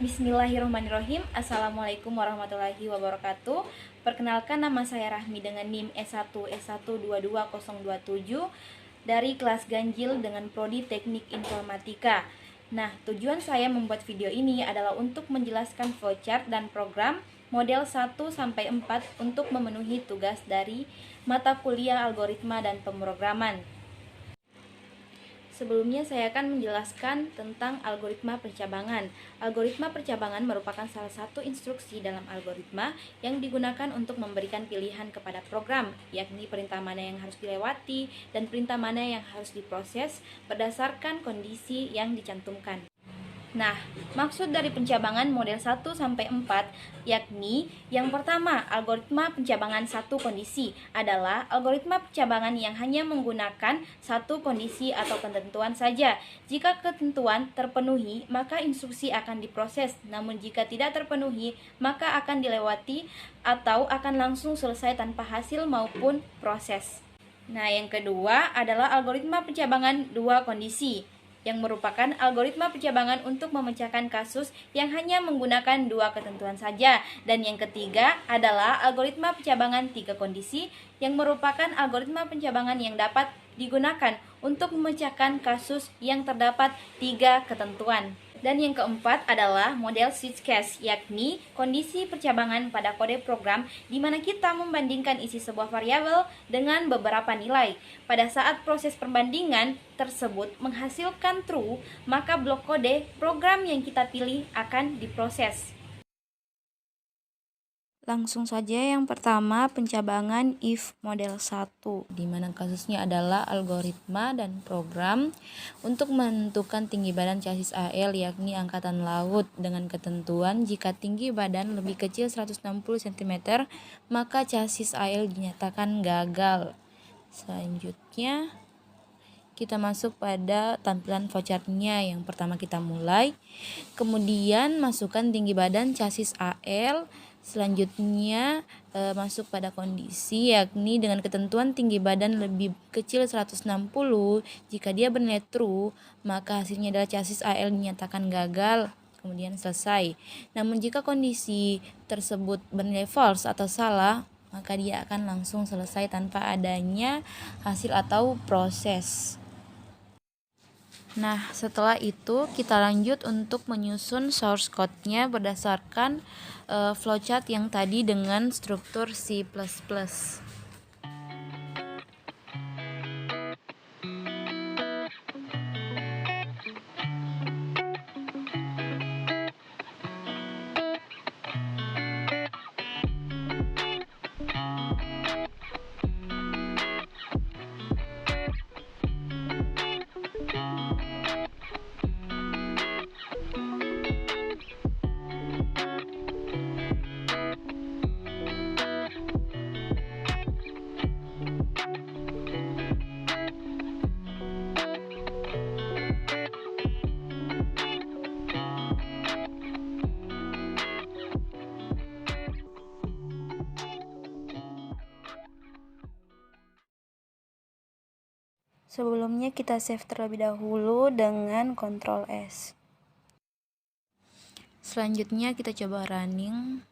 Bismillahirrahmanirrahim. Assalamualaikum warahmatullahi wabarakatuh. Perkenalkan, nama saya Rahmi dengan NIM S1S1222027 dari kelas ganjil dengan prodi Teknik Informatika. Nah, tujuan saya membuat video ini adalah untuk menjelaskan flowchart dan program model 1-4 untuk memenuhi tugas dari mata kuliah algoritma dan pemrograman. Sebelumnya saya akan menjelaskan tentang algoritma percabangan. Algoritma percabangan merupakan salah satu instruksi dalam algoritma yang digunakan untuk memberikan pilihan kepada program, yakni perintah mana yang harus dilewati dan perintah mana yang harus diproses berdasarkan kondisi yang dicantumkan. Nah, maksud dari pencabangan model 1-4 yakni yang pertama, algoritma pencabangan satu kondisi adalah algoritma pencabangan yang hanya menggunakan satu kondisi atau ketentuan saja. Jika ketentuan terpenuhi, maka instruksi akan diproses. Namun jika tidak terpenuhi, maka akan dilewati atau akan langsung selesai tanpa hasil maupun proses. Nah, yang kedua adalah algoritma pencabangan dua kondisi, yang merupakan algoritma pencabangan untuk memecahkan kasus yang hanya menggunakan dua ketentuan saja. Dan yang ketiga adalah algoritma pencabangan tiga kondisi, yang merupakan algoritma pencabangan yang dapat digunakan untuk memecahkan kasus yang terdapat tiga ketentuan. Dan yang keempat adalah model switch case, yakni kondisi percabangan pada kode program di mana kita membandingkan isi sebuah variabel dengan beberapa nilai. Pada saat proses perbandingan tersebut menghasilkan true, maka blok kode program yang kita pilih akan diproses. Langsung saja, yang pertama pencabangan if model 1, di mana kasusnya adalah algoritma dan program untuk menentukan tinggi badan chassis AL, yakni angkatan laut, dengan ketentuan jika tinggi badan lebih kecil 160 cm maka chassis AL dinyatakan gagal. Selanjutnya kita masuk pada tampilan flowchartnya. Yang pertama kita mulai, kemudian masukkan tinggi badan chassis AL. Selanjutnya masuk pada kondisi, yakni dengan ketentuan tinggi badan lebih kecil 160. Jika dia bernilai true, maka hasilnya adalah chassis AL dinyatakan gagal. Kemudian selesai. Namun jika kondisi tersebut bernilai false atau salah, maka dia akan langsung selesai tanpa adanya hasil atau proses. Nah, setelah itu kita lanjut untuk menyusun source code-nya berdasarkan flowchart yang tadi dengan struktur C++. Sebelumnya kita save terlebih dahulu dengan Ctrl S. Selanjutnya kita coba running.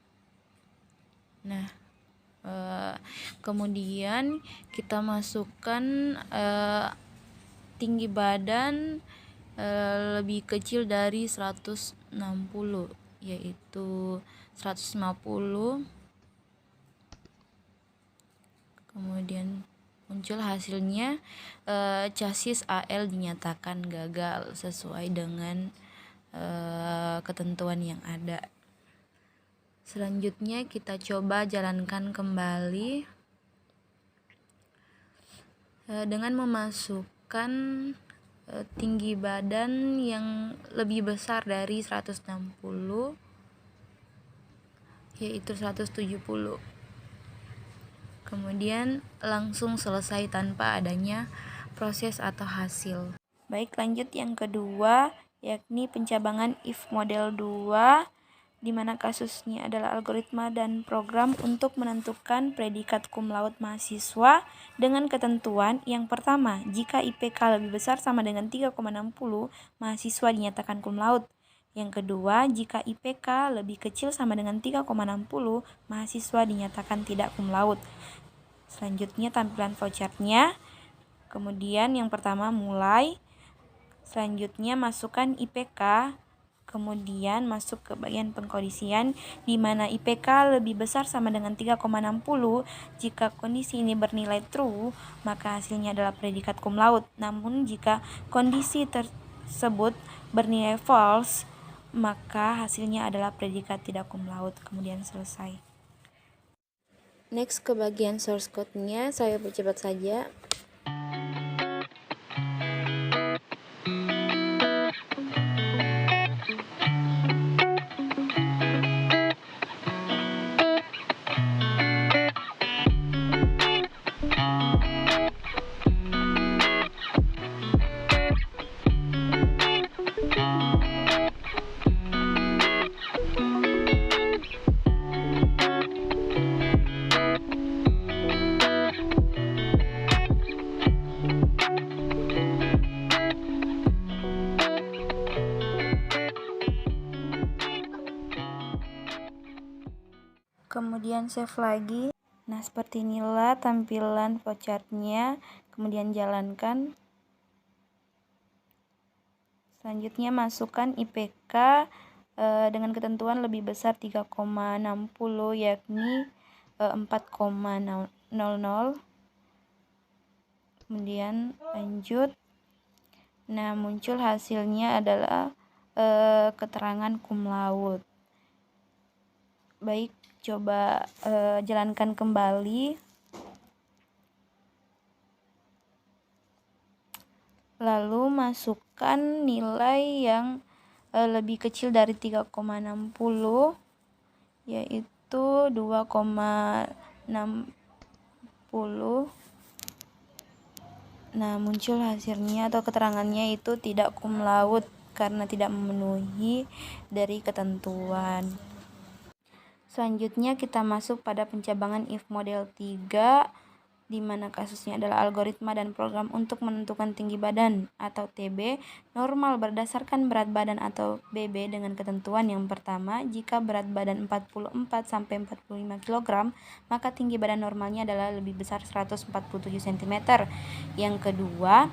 Nah, kemudian kita masukkan tinggi badan lebih kecil dari 160, yaitu 150. Kemudian muncul hasilnya chassis AL dinyatakan gagal sesuai dengan ketentuan yang ada. Selanjutnya kita coba jalankan kembali dengan memasukkan tinggi badan yang lebih besar dari 160, yaitu 170. Kemudian langsung selesai tanpa adanya proses atau hasil. Baik, lanjut yang kedua, yakni pencabangan if model 2, di mana kasusnya adalah algoritma dan program untuk menentukan predikat cum laude mahasiswa dengan ketentuan yang pertama, jika IPK lebih besar sama dengan 3,60, mahasiswa dinyatakan cum laude. Yang kedua, jika IPK lebih kecil sama dengan 3,60, mahasiswa dinyatakan tidak cum laude. Selanjutnya tampilan flowchartnya. Kemudian yang pertama mulai. Selanjutnya masukkan IPK. Kemudian masuk ke bagian pengkondisian di mana IPK lebih besar sama dengan 3,60. Jika kondisi ini bernilai true, maka hasilnya adalah predikat cum laude. Namun jika kondisi tersebut bernilai false, maka hasilnya adalah predikat tidak cum laude. Kemudian selesai. Next ke bagian source code-nya, saya percepat saja. Kemudian save lagi. Nah, seperti inilah tampilan flowchartnya. Kemudian jalankan. Selanjutnya masukkan IPK dengan ketentuan lebih besar 3,60 yakni 4,00. Kemudian lanjut. Nah, muncul hasilnya adalah keterangan cum laude. Baik, coba jalankan kembali. Lalu masukkan nilai yang lebih kecil dari 3,60 yaitu 2,60. Nah, muncul hasilnya atau keterangannya itu tidak cum laude karena tidak memenuhi dari ketentuan. Selanjutnya kita masuk pada pencabangan if model 3, di mana kasusnya adalah algoritma dan program untuk menentukan tinggi badan atau TB normal berdasarkan berat badan atau BB dengan ketentuan yang pertama, jika berat badan 44-45 kg, maka tinggi badan normalnya adalah lebih besar 147 cm. Yang kedua,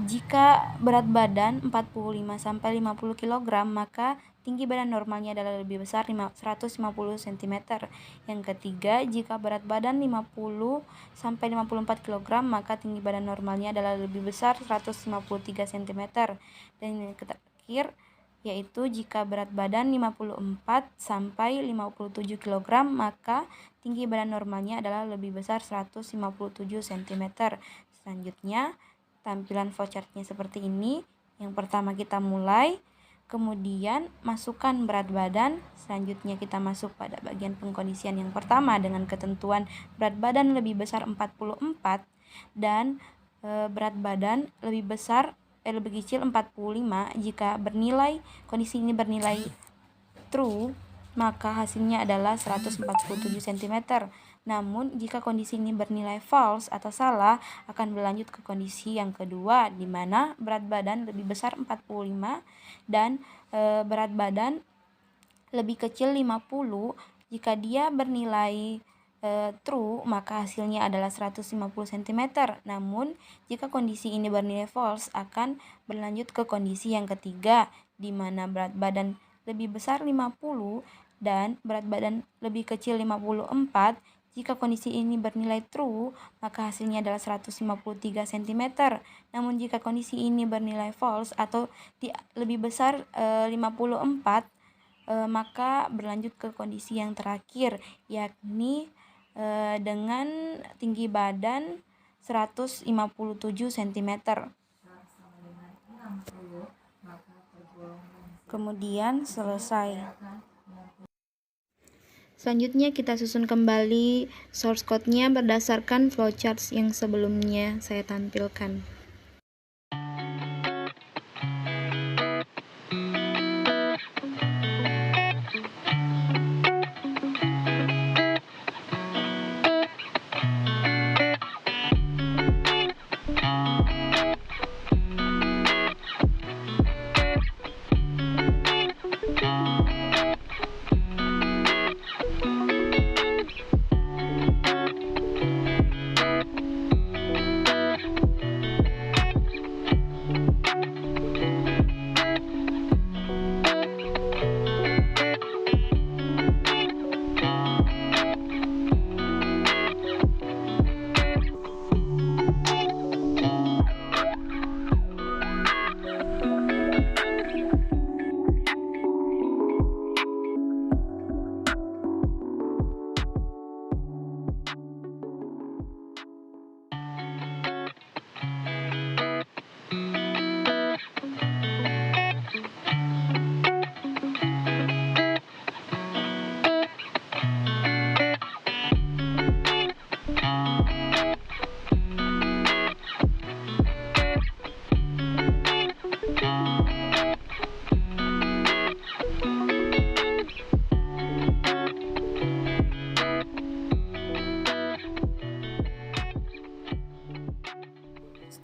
jika berat badan 45-50 kg, maka tinggi badan normalnya adalah lebih besar 150 cm. Yang ketiga, jika berat badan 50-54 kg, maka tinggi badan normalnya adalah lebih besar 153 cm. Dan yang terakhir, yaitu jika berat badan 54-57 kg, maka tinggi badan normalnya adalah lebih besar 157 cm. Selanjutnya, tampilan flowchartnya seperti ini. Yang pertama kita mulai. Kemudian masukkan berat badan. Selanjutnya kita masuk pada bagian pengkondisian yang pertama dengan ketentuan berat badan lebih besar 44 dan berat badan lebih kecil 45. Jika kondisi ini bernilai true, maka hasilnya adalah 147 cm. Namun, jika kondisi ini bernilai false atau salah, akan berlanjut ke kondisi yang kedua, di mana berat badan lebih besar 45 dan berat badan lebih kecil 50. Jika dia bernilai true, maka hasilnya adalah 150 cm. Namun, jika kondisi ini bernilai false, akan berlanjut ke kondisi yang ketiga, di mana berat badan lebih besar 50 dan berat badan lebih kecil 54. Jika kondisi ini bernilai true, maka hasilnya adalah 153 cm. Namun jika kondisi ini bernilai false atau lebih besar 54, maka berlanjut ke kondisi yang terakhir, yakni dengan tinggi badan 157 cm. Kemudian selesai. Selanjutnya kita susun kembali source code-nya berdasarkan flowcharts yang sebelumnya saya tampilkan.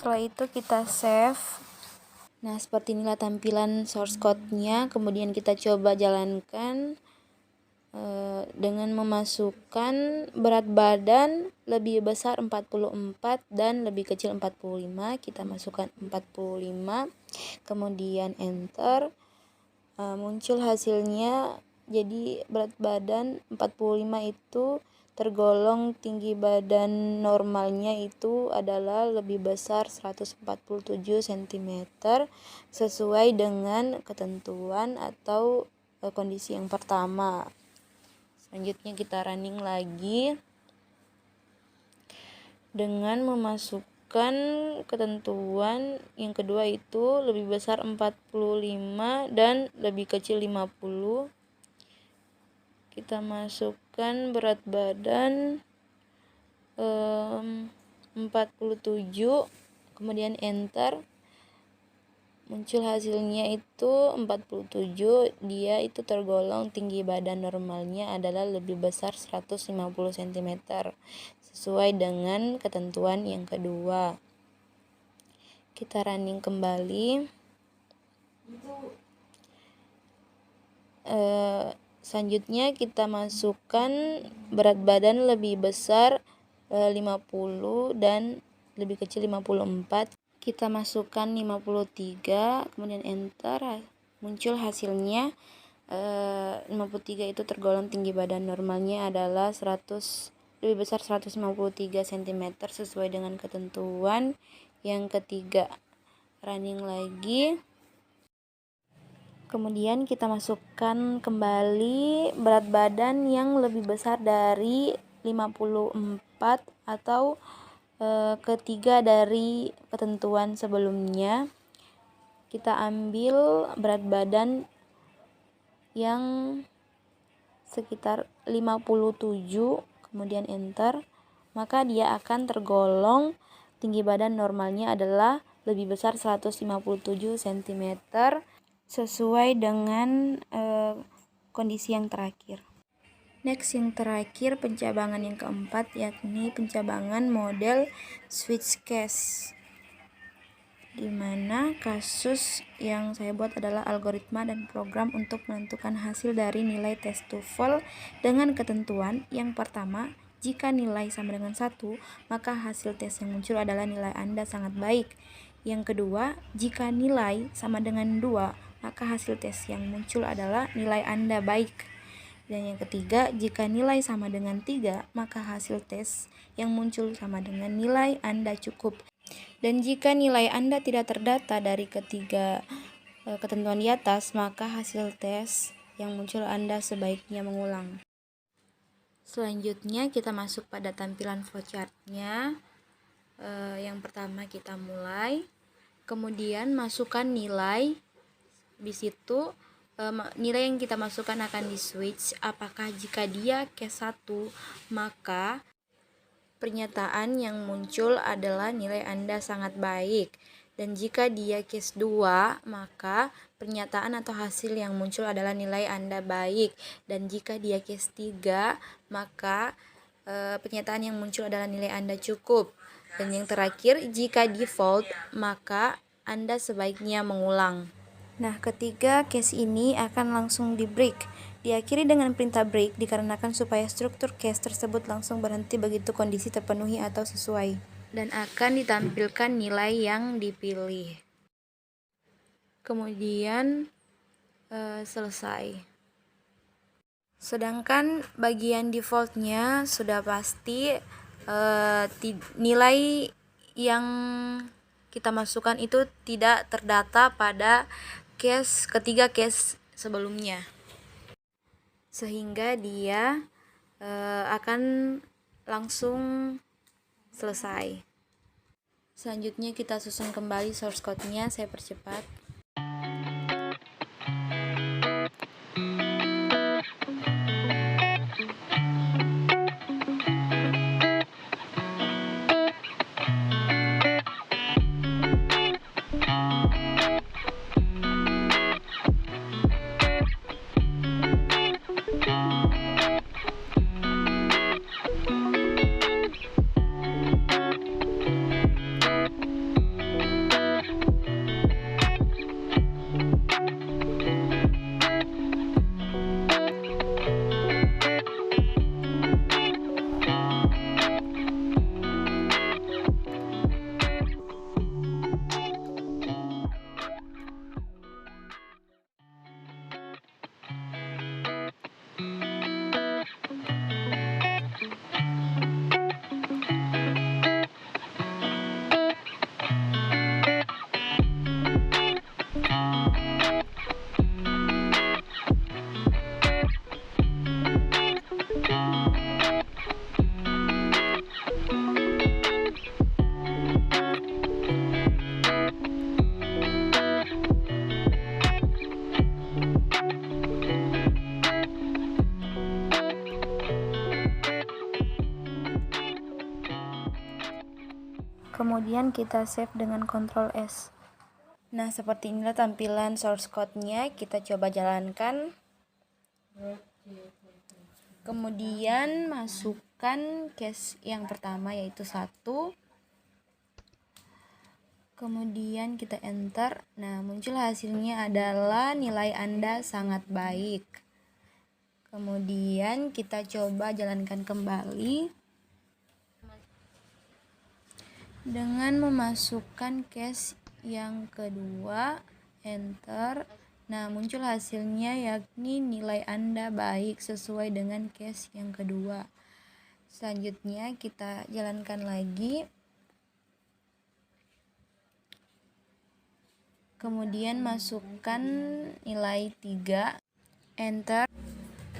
Setelah itu kita save. Nah, seperti inilah tampilan source code-nya. Kemudian kita coba jalankan dengan memasukkan berat badan lebih besar 44 dan lebih kecil 45. Kita masukkan 45, kemudian enter. Muncul hasilnya. Jadi berat badan 45 itu tergolong tinggi badan normalnya itu adalah lebih besar 147 cm sesuai dengan ketentuan atau kondisi yang pertama. Selanjutnya kita running lagi dengan memasukkan ketentuan yang kedua itu lebih besar 45 dan lebih kecil 50. Kita masukkan berat badan 47, kemudian enter. Muncul hasilnya itu 47, dia itu tergolong tinggi badan normalnya adalah lebih besar 150 cm sesuai dengan ketentuan yang kedua. Kita running kembali. Selanjutnya kita masukkan berat badan lebih besar 50 dan lebih kecil 54. Kita masukkan 53, kemudian enter. Muncul hasilnya 53 itu tergolong tinggi badan normalnya adalah lebih besar 153 cm sesuai dengan ketentuan yang ketiga. Running lagi. Kemudian kita masukkan kembali berat badan yang lebih besar dari 54 atau ketiga dari ketentuan sebelumnya. Kita ambil berat badan yang sekitar 57, kemudian enter. Maka dia akan tergolong tinggi badan normalnya adalah lebih besar 157 cm sesuai dengan kondisi yang terakhir. Next, yang terakhir pencabangan yang keempat, yakni pencabangan model switch case, di mana kasus yang saya buat adalah algoritma dan program untuk menentukan hasil dari nilai tes TOEFL dengan ketentuan yang pertama, jika nilai sama dengan 1, maka hasil tes yang muncul adalah nilai Anda sangat baik. Yang kedua, jika nilai sama dengan 2, maka hasil tes yang muncul adalah nilai Anda baik. Dan yang ketiga, jika nilai sama dengan 3, maka hasil tes yang muncul sama dengan nilai Anda cukup. Dan jika nilai Anda tidak terdata dari ketiga ketentuan di atas, maka hasil tes yang muncul Anda sebaiknya mengulang. Selanjutnya kita masuk pada tampilan flowchart-nya. Yang pertama kita mulai, kemudian masukkan nilai. Di situ nilai yang kita masukkan akan di switch. Apakah jika dia case 1, maka pernyataan yang muncul adalah nilai Anda sangat baik. Dan jika dia case 2, maka pernyataan atau hasil yang muncul adalah nilai Anda baik. Dan jika dia case 3, maka pernyataan yang muncul adalah nilai Anda cukup. Dan yang terakhir, jika default, maka Anda sebaiknya mengulang. Nah, ketiga case ini akan langsung di break. Diakhiri dengan perintah break dikarenakan supaya struktur case tersebut langsung berhenti begitu kondisi terpenuhi atau sesuai. Dan akan ditampilkan nilai yang dipilih. Kemudian selesai. Sedangkan bagian defaultnya sudah pasti nilai yang kita masukkan itu tidak terdata pada ketiga case sebelumnya, sehingga dia akan langsung selesai. Selanjutnya kita susun kembali source code-nya, saya percepat. Kemudian kita save dengan Ctrl S. Nah, seperti inilah tampilan source code-nya. Kita coba jalankan. Kemudian masukkan case yang pertama, yaitu 1. Kemudian kita enter. Nah, muncul hasilnya adalah nilai Anda sangat baik. Kemudian kita coba jalankan kembali dengan memasukkan case yang kedua, enter. Nah, muncul hasilnya yakni nilai Anda baik sesuai dengan case yang kedua. Selanjutnya kita jalankan lagi. Kemudian masukkan nilai 3, enter.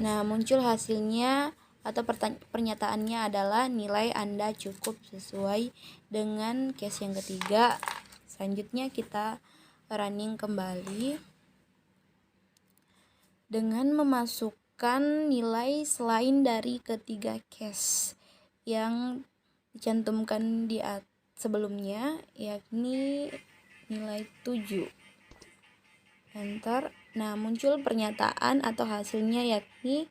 Nah, muncul hasilnya atau pernyataannya adalah nilai Anda cukup sesuai dengan case yang ketiga. Selanjutnya kita running kembali dengan memasukkan nilai selain dari ketiga case yang dicantumkan di sebelumnya, yakni nilai 7. Enter. Nah, muncul pernyataan atau hasilnya yakni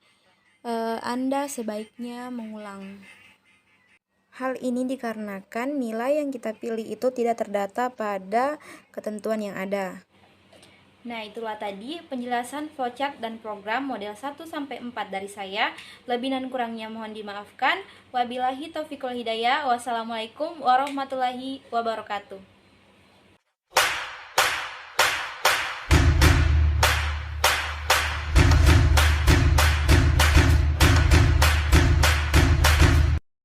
Anda sebaiknya mengulang. Hal ini dikarenakan nilai yang kita pilih itu tidak terdata pada ketentuan yang ada. Nah, itulah tadi penjelasan flowchart dan program model 1-4 dari saya. Lebih dan kurangnya mohon dimaafkan. Wabillahi taufiq wal hidayah. Wassalamualaikum warahmatullahi wabarakatuh.